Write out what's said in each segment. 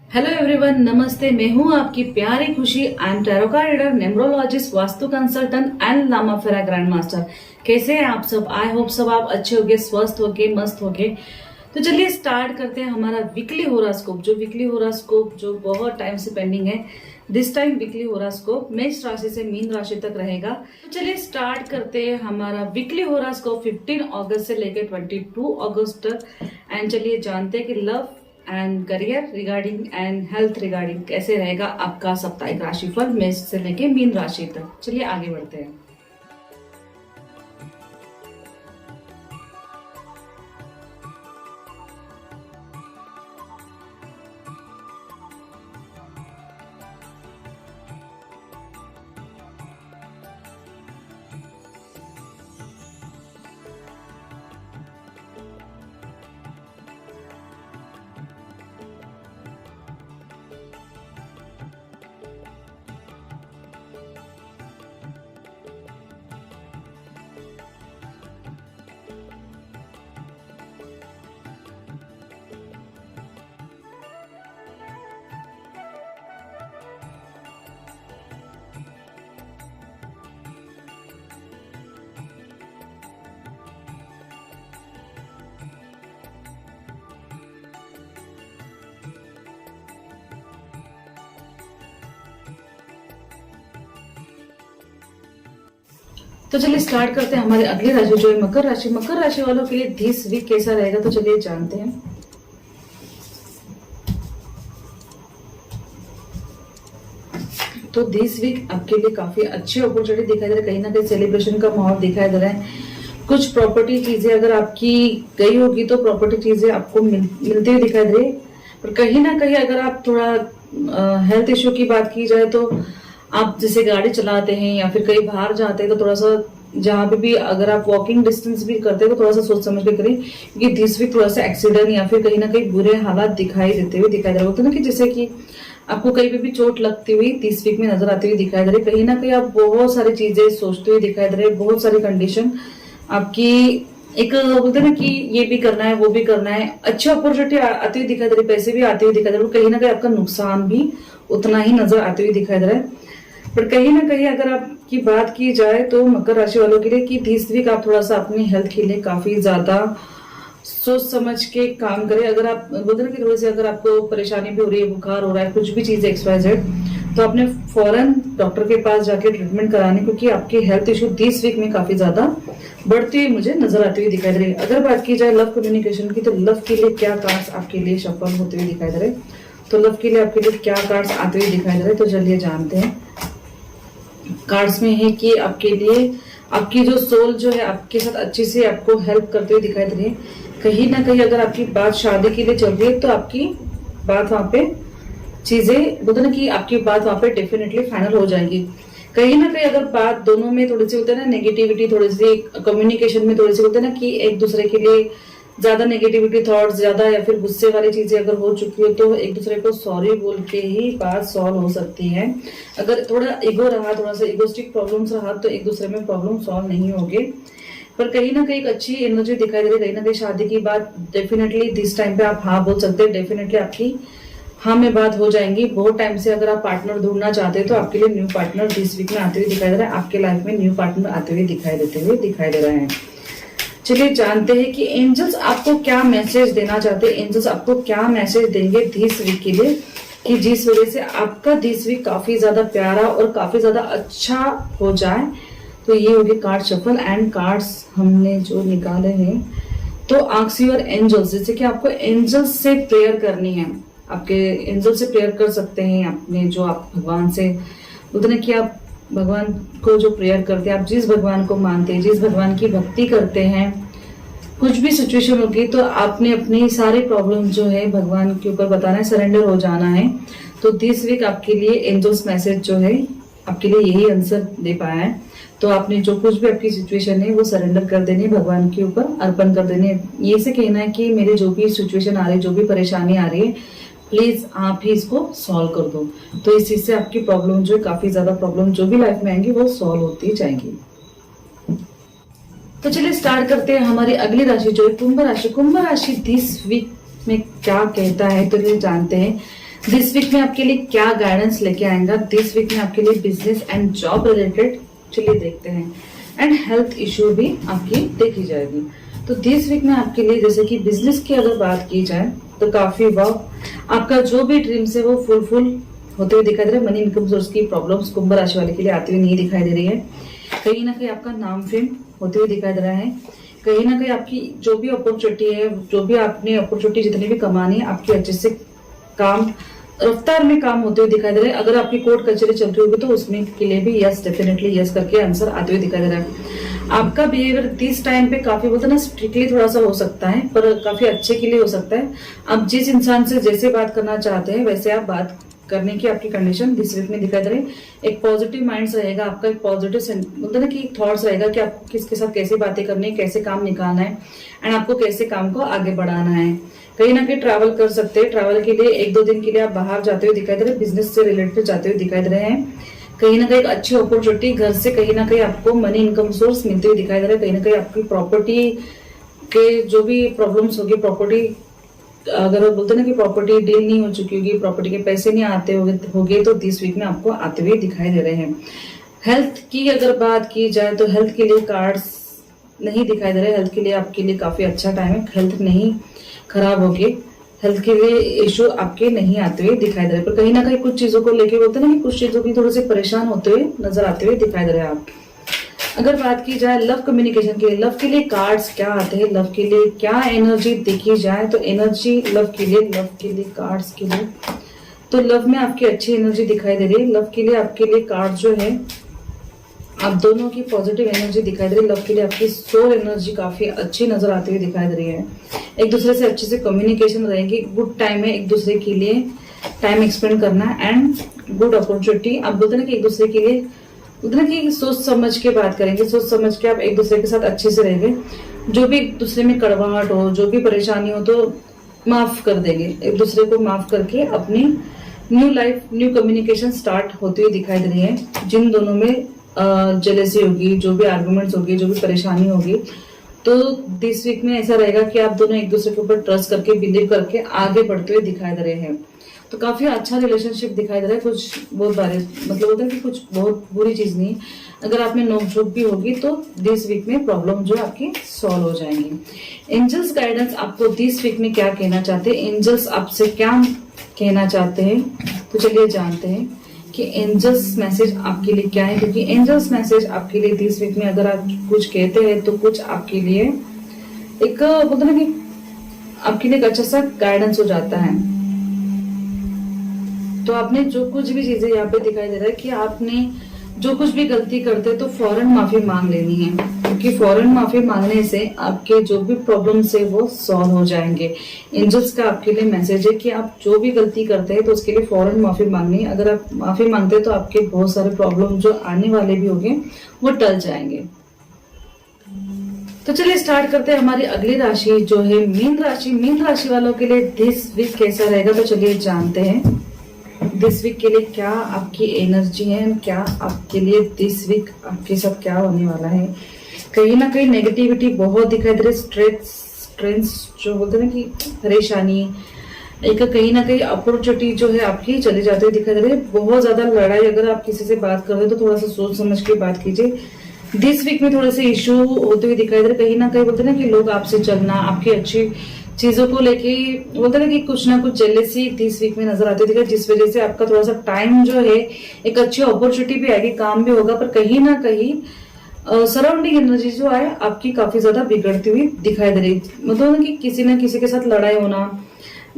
Hello everyone, नमस्ते। मैं हूं आपकी प्यारी Khushi. I am tarot card reader, numerologist, vastu consultant and Lama Fera grand master. कैसे हैं आप सब? आई होप सब आप अच्छे होगे, स्वस्थ होगे, मस्त होगे। तो चलिए स्टार्ट करते हैं हमारा वीकली होरोस्कोप। जो बहुत टाइम से पेंडिंग है। दिस टाइम वीकली होरोस्कोप मेष राशि से मीन राशि तक रहेगा। तो चलिए स्टार्ट करते हैं हमारा वीकली होरोस्कोप 15 अगस्त से लेकर 22 अगस्त तक। एंड चलिए जानते हैं कि love and career regarding and health regarding कैसे रहेगा आपका साप्ताहिक राशिफल मेष से लेके मीन राशि तक। चलिए आगे बढ़ते हैं। तो चलिए स्टार्ट करते हैं हमारी अगली राशि जो है मकर राशि। मकर राशि वालों के लिए दिस वीक कैसा रहेगा, तो चलिए जानते हैं। तो दिस वीक आपके लिए काफी अच्छी अपॉर्चुनिटी दिखाई दे रही है। कहीं ना कहीं सेलिब्रेशन का माहौल दिखाई दे रहा है। कुछ प्रॉपर्टी चीजें अगर आपकी गई होगी तो प्रॉपर्टी चीजें आपको मिलती हुई दिखाई दे रही है। पर कहीं ना कहीं अगर आप थोड़ा हेल्थ इश्यू की बात की जाए तो आप जैसे गाड़ी चलाते हैं या फिर कहीं बाहर जाते हैं तो थोड़ा सा जहां पे भी अगर आप वॉकिंग डिस्टेंस भी करते हैं तो थोड़ा सा सोच समझ के करें, क्योंकि दिस वीक थोड़ा सा एक्सीडेंट या फिर कहीं ना कहीं बुरे हालात दिखाई दे रहे होते हैं ना, कि जैसे कि आपको कहीं पे भी चोट लगती हुई 30 वीक में नजर आती हुई दिखाई दे रही। कहीं ना कहीं आप बहुत सारी चीजें सोचते हुए दिखाई दे रहे, बहुत सारी कंडीशन आपकी एक बोलते ना कि ये भी करना है वो भी करना है। अच्छी अपॉर्चुनिटी आती हुई दिखाई दे रही, पैसे भी आते हुए दिखाई दे रहे, कहीं ना कहीं आपका नुकसान भी उतना ही नजर आते हुए दिखाई दे रहा है। पर कहीं ना कहीं अगर आपकी बात की जाए तो मकर राशि वालों के लिए कि 30 वीक आप थोड़ा सा अपनी हेल्थ के लिए काफी ज्यादा सोच समझ के काम करें। अगर आप बोलते ना कि थोड़ी सी अगर आपको परेशानी भी हो रही है, बुखार हो रहा है, कुछ भी चीज XYZ, तो आपने फौरन डॉक्टर के पास जाके ट्रीटमेंट कराने, क्योंकि आपकी हेल्थ इश्यू 30 वीक में काफी ज्यादा बढ़ती हुई मुझे नजर आती हुई दिखाई दे रही है। अगर बात की जाए लव कम्युनिकेशन की तो लव के लिए क्या कार्ड्स आपके लिए सफल होते हुए दिखाई दे रहे, तो लव के लिए आपके लिए क्या कार्ड्स आते हुए दिखाई दे रहे, तो चलिए जानते हैं। कार्ड्स में है कि आपके लिए आपकी जो सोल जो है आपके साथ अच्छे से आपको हेल्प करते हुए दिखाई दे रही है। कहीं ना कहीं अगर आपकी बात शादी के लिए चल रही है तो आपकी बात वहां पे चीजें बोलते ना कि आपकी बात वहां पे डेफिनेटली फाइनल हो जाएंगी। कहीं ना कहीं अगर बात दोनों में थोड़ी सी होता है ना नेगेटिविटी, थोड़ी सी कम्युनिकेशन में थोड़ी सी होता है ना कि एक दूसरे के लिए ज्यादा नेगेटिविटी थॉट्स ज्यादा या फिर गुस्से वाली चीजें अगर हो चुकी हो तो एक दूसरे को सॉरी बोल के ही बात सॉल्व हो सकती है। अगर थोड़ा ईगो रहा, थोड़ा सा इगोस्टिक प्रॉब्लम्स रहा तो एक दूसरे में प्रॉब्लम सॉल्व नहीं होगी। पर कहीं ना कहीं एक अच्छी एनर्जी दिखाई दे रही है। कहीं ना कहीं शादी की बात डेफिनेटली दिस टाइम पे आप हाँ बोल सकते हैं, डेफिनेटली आपकी हाँ में बात हो जाएंगी। बहुत टाइम से अगर आप पार्टनर ढूंढना चाहते हैं तो आपके लिए न्यू पार्टनर दिस वीक में आते हुए दिखाई दे रहा है। आपके लाइफ में न्यू पार्टनर आते हुए दिखाई दे रहे हैं। चलिए जानते हैं कि एंजल्स आपको क्या मैसेज देना चाहते हैं। एंजल्स आपको क्या मैसेज देंगे दिस वीक के लिए, कि जिस वजह से आपका दिस वीक काफी ज्यादा प्यारा और काफी ज्यादा अच्छा हो जाए। तो ये हो गए कार्ड शफल एंड कार्ड्स हमने जो निकाले हैं। तो आस्क योर एंजल्स, जैसे कि आपको एंजल्स से प्रेयर करनी है, आपके एंजल से प्रेयर कर सकते हैं। आपने जो आप भगवान से बोलते ना कि आप भगवान को जो प्रेयर करते हैं, आप जिस भगवान को मानते हैं, जिस भगवान की भक्ति करते हैं, कुछ भी सिचुएशन होगी तो आपने अपनी सारी प्रॉब्लम जो है भगवान के ऊपर बताना है, सरेंडर हो जाना है। तो दिस वीक आपके लिए एंजल्स मैसेज जो है आपके लिए यही आंसर दे पाया है। तो आपने जो कुछ भी आपकी सिचुएशन है वो सरेंडर कर देनी है, भगवान के ऊपर अर्पण कर देनी है। ये से कहना है कि मेरे जो भी सिचुएशन आ रही है, जो भी परेशानी आ रही है, प्लीज आप ही इसको सॉल्व कर दो। तो इस चीज से आपकी प्रॉब्लम जो है, काफी ज्यादा प्रॉब्लम जो भी लाइफ में आएंगी वो सॉल्व होती जाएंगी। तो चलिए स्टार्ट करते हैं हमारी अगली राशि जो है कुंभ राशि। कुंभ राशि दिस वीक में क्या कहता है तो ये जानते हैं। दिस वीक में आपके लिए क्या गाइडेंस लेके आएगा, दिस वीक में आपके लिए बिजनेस एंड जॉब रिलेटेड चलिए देखते हैं। एंड हेल्थ इश्यू भी आपकी देखी जाएगी। तो दिस वीक में आपके लिए जैसे कि बिजनेस की अगर बात की जाए तो काफी वाह, आपका जो भी ड्रीम्स है वो फुलफिल होते हुए दिखाई दे रहा है। मनी इनकम सोर्स की प्रॉब्लम्स कुंभ राशि वाले के लिए आती हुई नहीं दिखाई दे रही है। कहीं ना कहीं आपका नाम फेम होते हुए दिखाई दे रहा है। कहीं ना कहीं आपकी जो भी अपॉर्चुनिटी है, जो भी आपने अपॉर्चुनिटी जितनी भी कमानी है, आपकी अच्छे से काम रफ्तार में काम होते हुए दिखाई दे रहे हैं। अगर आपकी कोर्ट कचहरी चल रही होगी तो उसमें के लिए भी यस, डेफिनेटली यस करके आंसर आते हुए दिखाई दे रहा है। आपका बिहेवियर दिस टाइम पे काफी बोलते ना स्ट्रिक्टली थोड़ा सा हो सकता है, पर काफी अच्छे के लिए हो सकता है। आप जिस इंसान से जैसे बात करना चाहते हैं वैसे आप बात करने की आपकी कंडीशन दिस वीक में दिखाई दे रही है। एक पॉजिटिव माइंड रहेगा आपका, एक पॉजिटिव बोलते ना कि थॉट्स रहेगा कि आपको किसके साथ कैसे बातें करनी है, कैसे काम निकालना है एंड आपको कैसे काम को आगे बढ़ाना है। कहीं ना कहीं ट्रैवल कर सकते हैं। ट्रैवल के लिए 1-2 दिन के लिए आप बाहर जाते हुए दिखाई दे रहे हैं, बिजनेस से रिलेटेड जाते हुए दिखाई दे रहे हैं। कहीं ना कहीं एक अच्छी अपॉर्चुनिटी घर से कहीं ना कहीं आपको मनी इनकम सोर्स मिलते हुए दिखाई दे रहा है। कहीं ना कहीं आपकी प्रॉपर्टी के जो भी प्रॉब्लम्स होगी, प्रॉपर्टी अगर बोलते ना कि प्रॉपर्टी डील नहीं हो चुकी होगी, प्रॉपर्टी के पैसे नहीं आते होगे तो दिस वीक में आपको आते हुए दिखाई दे रहे हैं। हेल्थ की अगर बात की जाए तो हेल्थ के लिए कार्ड्स नहीं दिखाई दे रहे। हेल्थ के लिए आपके लिए काफी अच्छा टाइम है, हेल्थ नहीं खराब होगी, हेल्थ के लिए इश्यू आपके नहीं आते हुए दिखाई दे रहे। पर कहीं ना कहीं कुछ चीजों को लेके बोलते ना कि कुछ चीजों की थोड़े से परेशान होते हुए नजर आते हुए दिखाई दे रहे हैं आप। अगर बात की जाए लव कम्युनिकेशन के लिए, लव के लिए कार्ड्स क्या आते हैं, लव के लिए क्या एनर्जी देखी जाए तो एनर्जी लव के लिए कार्ड्स के लिए तो लव में आपकी अच्छी एनर्जी दिखाई दे रही है। लव के लिए आपके लिए कार्ड जो है आप दोनों की पॉजिटिव एनर्जी दिखाई दे रही है। लव के लिए आपकी सोल एनर्जी काफी अच्छी नजर आती हुई दिखाई दे रही है। एक दूसरे से अच्छे से कम्युनिकेशन रहेगी, गुड टाइम है एक दूसरे के लिए टाइम एक्सपेंड करना एंड गुड अपॉर्चुनिटी। आप बोलते ना कि एक दूसरे के लिए उतना कि सोच समझ के बात करेंगे, सोच समझ के आप एक दूसरे के साथ अच्छे से रहेंगे। जो भी एक दूसरे में कड़वाहट हो, जो भी परेशानी हो तो माफ कर देंगे, एक दूसरे को माफ करके अपनी new life, new communication start होती हुई दिखाई दे रही है। जिन दोनों में जेलेसी होगी, जो भी आर्गुमेंट्स होगी, जो भी परेशानी होगी, तो दिस वीक में ऐसा रहेगा कि आप दोनों एक दूसरे के ऊपर ट्रस्ट करके, बिलीव करके आगे बढ़ते हुए दिखाई दे रहे हैं। तो काफी अच्छा रिलेशनशिप दिखाई दे रहा है। कुछ बहुत बारे मतलब होता है कि कुछ बहुत बुरी चीज नहीं। अगर आप में नोकझोंक भी होगी तो दिस वीक में प्रॉब्लम जो आपकी सॉल्व हो जाएंगी। एंजल्स गाइडेंस आपको दिस वीक में क्या कहना चाहते हैं, एंजल्स आपसे क्या कहना चाहते हैं, तो चलिए जानते हैं कि एंजल्स मैसेज आपके लिए क्या है। क्योंकि एंजल्स मैसेज आपके लिए दिस वीक में अगर आप कुछ कहते हैं तो कुछ आपके लिए एक बोलते ना कि आपके लिए एक अच्छा सा गाइडेंस हो जाता है। तो आपने जो कुछ भी चीजें यहाँ पे दिखाई दे रहा है कि आपने जो कुछ भी गलती करते हैं तो फौरन माफी मांग लेनी है, क्योंकि फौरन माफी मांगने से आपके जो भी प्रॉब्लम्स है वो सॉल्व हो जाएंगे। एंजल्स का आपके लिए मैसेज है कि आप जो भी गलती करते हैं तो उसके लिए फौरन माफी मांगनी है। अगर आप माफी मांगते हैं तो आपके बहुत सारे प्रॉब्लम जो आने वाले भी होंगे वो टल जाएंगे। तो चलिए स्टार्ट करते हैं हमारी अगली राशि जो है मीन राशि। मीन राशि वालों के लिए दिस वीक कैसा रहेगा, तो चलिए जानते हैं दिस वीक के लिए क्या आपकी एनर्जी है, क्या आपके लिए दिस वीक आपके साथ क्या होने वाला है। कहीं ना कहीं नेगेटिविटी बहुत दिखाई दे रही है, स्ट्रेस जो बोलते हैं ना कि परेशानी, एक कहीं ना कहीं अपॉर्चुनिटी जो है आपकी चली जाती हुई दिखाई दे रही है। बहुत ज्यादा लड़ाई, अगर आप किसी से बात कर रहे हो तो थोड़ा सा सोच समझ के बात कीजिए। दिस वीक में थोड़े से इश्यू होते हुए दिखाई दे रहे। कहीं ना कहीं बोलते ना कि लोग आपसे चलना, आपकी अच्छी चीजों को लेके बोलते ना कि कुछ ना कुछ जेलेसी दिस वीक में नजर आती है, जिस वजह से आपका थोड़ा सा टाइम जो है एक अच्छी अपॉर्चुनिटी भी आएगी, काम भी होगा, पर कहीं ना कहीं सराउंडिंग एनर्जी जो है आपकी काफी ज्यादा बिगड़ती हुई दिखाई दे रही। मतलब ना कि किसी ना किसी के साथ लड़ाई होना,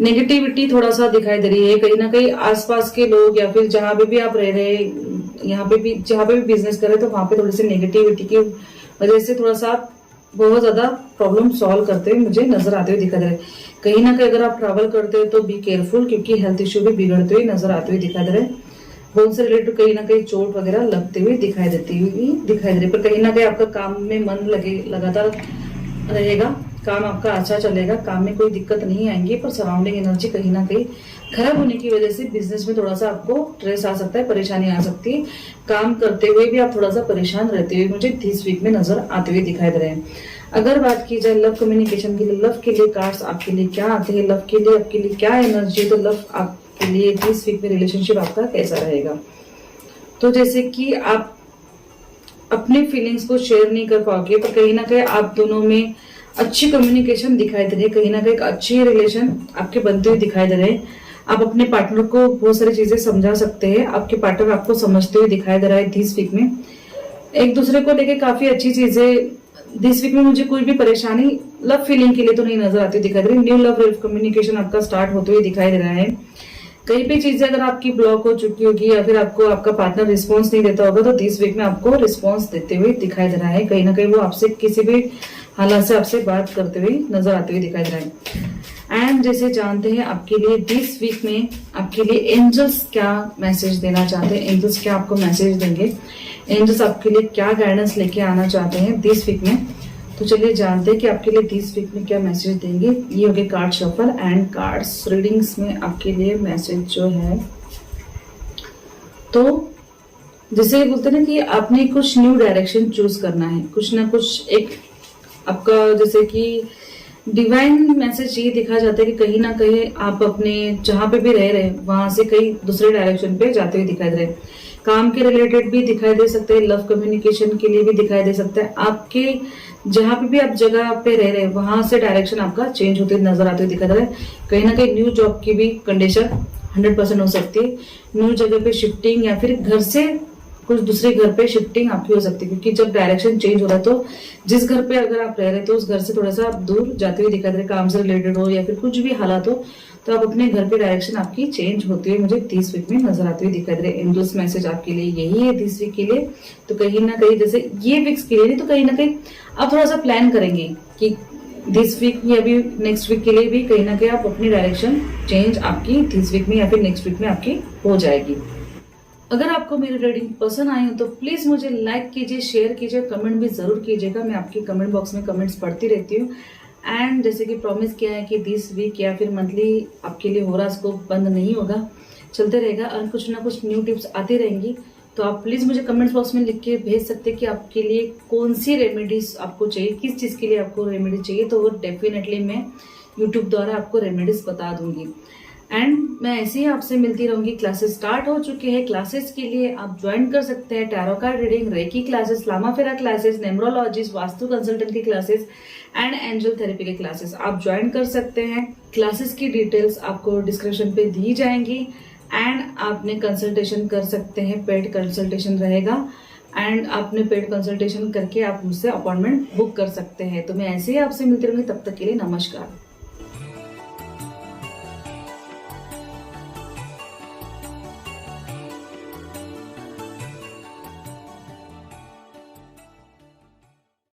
नेगेटिविटी थोड़ा सा दिखाई दे रही है। कहीं ना कहीं आसपास के लोग या फिर जहां पे भी आप रह रहे हैं, यहाँ पे भी जहां पे भी बिजनेस कर रहे हैं, तो वहां पे थोड़ी सी नेगेटिविटी की वजह से थोड़ा सा बहुत ज्यादा प्रॉब्लम सॉल्व करते हुए मुझे नजर आते हुए दिखाई दे रहे। कहीं ना कहीं अगर आप ट्रैवल करते हो तो बी केयरफुल, क्योंकि हेल्थ इश्यू भी बिगड़ते हुए नजर आते हुए दिखाई दे रहे। बोन से रिलेटेड कहीं ना कहीं चोट वगैरह लगते हुए दिखाई दे रही। पर कहीं ना कहीं आपका काम में मन लगातार रहेगा, काम आपका अच्छा चलेगा, काम में कोई दिक्कत नहीं आएंगी। पर सराउंडिंग एनर्जी कहीं ना कहीं खराब होने की वजह से बिजनेस में थोड़ा सा आपको स्ट्रेस आ सकता है, परेशानी आ सकती है। काम करते हुए भी आप थोड़ा सा परेशान रहते हुए मुझे दिस वीक में नजर आते हुए दिखाई दे रहे हैं। अगर बात की जाए लव कम्युनिकेशन के लिए, लव के लिए कार्ड्स आपके लिए क्या आते हैं, लव के लिए आपके लिए क्या एनर्जी, तो लव आप आपके लिए 20 वीक में रिलेशनशिप आपका कैसा रहेगा। तो जैसे कि आप अपने फीलिंग्स को शेयर नहीं कर पाओगे, पर कहीं ना कहीं आप दोनों में अच्छी कम्युनिकेशन दिखाई दे रही है, कहीं ना कहीं एक अच्छी रिलेशन आपके बनते हुए दिखाई दे रहे हैं। आप अपने पार्टनर को बहुत सारी चीजें समझा सकते हैं, आपके पार्टनर आपको समझते हुए दिखाई दे रहा है 20 वीक में। एक दूसरे को लेके काफी अच्छी चीजें 20 वीक में, मुझे कोई भी परेशानी लव फीलिंग के लिए तो नहीं नजर आती दिखाई दे रही। न्यू लव कम्युनिकेशन आपका स्टार्ट होते हुए दिखाई दे रहा है। कहीं भी चीजें अगर आपकी ब्लॉक हो चुकी होगी या फिर आपको आपका पार्टनर रिस्पॉन्स नहीं देता होगा, तो 30 वीक में आपको रिस्पॉन्स देते हुए दिखाई दे रहा है। कहीं ना कहीं वो आपसे किसी भी हालात से आपसे बात करते हुए नजर आते हुए दिखाई दे रहा है। एंड जैसे जानते हैं आपके लिए 20 वीक में आपके लिए एंजल्स क्या मैसेज देना चाहते हैं, एंजल्स क्या आपको मैसेज देंगे, एंजल्स आपके लिए क्या गाइडेंस लेके आना चाहते हैं 20 वीक में। तो चलिए जानते हैं कि आपके लिए 30 वीक में क्या मैसेज देंगे। ये हो गए card shuffle and cards readings में आपके लिए मैसेज जो है। तो जैसे बोलते हैं ना कि आपने कुछ न्यू डायरेक्शन चूज करना है, कुछ ना कुछ एक आपका, जैसे कि डिवाइन मैसेज ये दिखा जाता है कि कहीं ना कहीं आप अपने जहां पे भी रह रहे हैं वहां से कहीं दूसरे डायरेक्शन पे जाते हुए दिखाई दे रहे हैं। काम के रिलेटेड भी दिखाई दे सकते हैं, लव कम्युनिकेशन के लिए भी दिखाई दे सकता है। आपके जहां पे भी आप जगह पे रह रहे हैं वहां से डायरेक्शन आपका चेंज होते नजर आते हुए दिखाई दे रहा है। कहीं ना कहीं न्यू जॉब की भी कंडीशन 100% हो सकती है, न्यू जगह पे शिफ्टिंग या फिर घर से कुछ दूसरे घर पे शिफ्टिंग आपकी हो सकती है। क्योंकि जब डायरेक्शन चेंज हो रहा है तो जिस घर पे अगर आप रह रहे तो उस घर से थोड़ा सा आप दूर जाते हुए दिखाई दे रहे, काम से रिलेटेड हो या फिर कुछ भी हालात हो, तो आप अपने घर पे डायरेक्शन आपकी चेंज होती हुई मुझे 30 वीक में नजर आती हुई दिखाई दे रहे। एंजल्स मैसेज आपके लिए यही है 30 वीक के लिए। तो कहीं ना कहीं जैसे ये वीक्स के लिए नहीं, तो कहीं ना कहीं आप थोड़ा सा प्लान करेंगे कि 30 वीक या अभी नेक्स्ट वीक के लिए भी कहीं ना कहीं आप अपनी डायरेक्शन चेंज आपकी 30 वीक में या फिर नेक्स्ट वीक में आपकी हो जाएगी। अगर आपको मेरी रीडिंग पसंद आई हो तो प्लीज मुझे लाइक कीजिए, शेयर कीजिए, कमेंट भी जरूर कीजिएगा। मैं आपके कमेंट बॉक्स में कमेंट्स पढ़ती रहती हूँ। एंड जैसे कि प्रॉमिस किया है कि 20 वीक या फिर मंथली आपके लिए होरोस्कोप बंद नहीं होगा, चलते रहेगा और कुछ ना कुछ न्यू टिप्स आती रहेंगी। तो आप प्लीज मुझे कमेंट बॉक्स में लिख के भेज सकते हैं कि आपके लिए कौन सी रेमेडीज आपको चाहिए, किस चीज के लिए आपको रेमेडी चाहिए, तो वो डेफिनेटली मैं यूट्यूब द्वारा आपको रेमेडीज बता दूंगी। एंड मैं ऐसे ही आपसे मिलती रहूंगी। क्लासेस स्टार्ट हो चुके हैं, क्लासेस के लिए आप ज्वाइन कर सकते हैं। Tarot card reading, reiki classes, Lama Fera classes, numerologist, vastu consultant की क्लासेस एंड एंजल थेरेपी के क्लासेस आप ज्वाइन कर सकते हैं। क्लासेस की डिटेल्स आपको डिस्क्रिप्शन पे दी जाएंगी एंड आपने कंसल्टेशन कर सकते हैं, पेड कंसल्टेशन रहेगा एंड आपने पेड कंसल्टेशन करके आप मुझसे अपॉइंटमेंट बुक कर सकते हैं। तो मैं ऐसे ही आपसे मिलती रहूंगी, तब तक के लिए नमस्कार।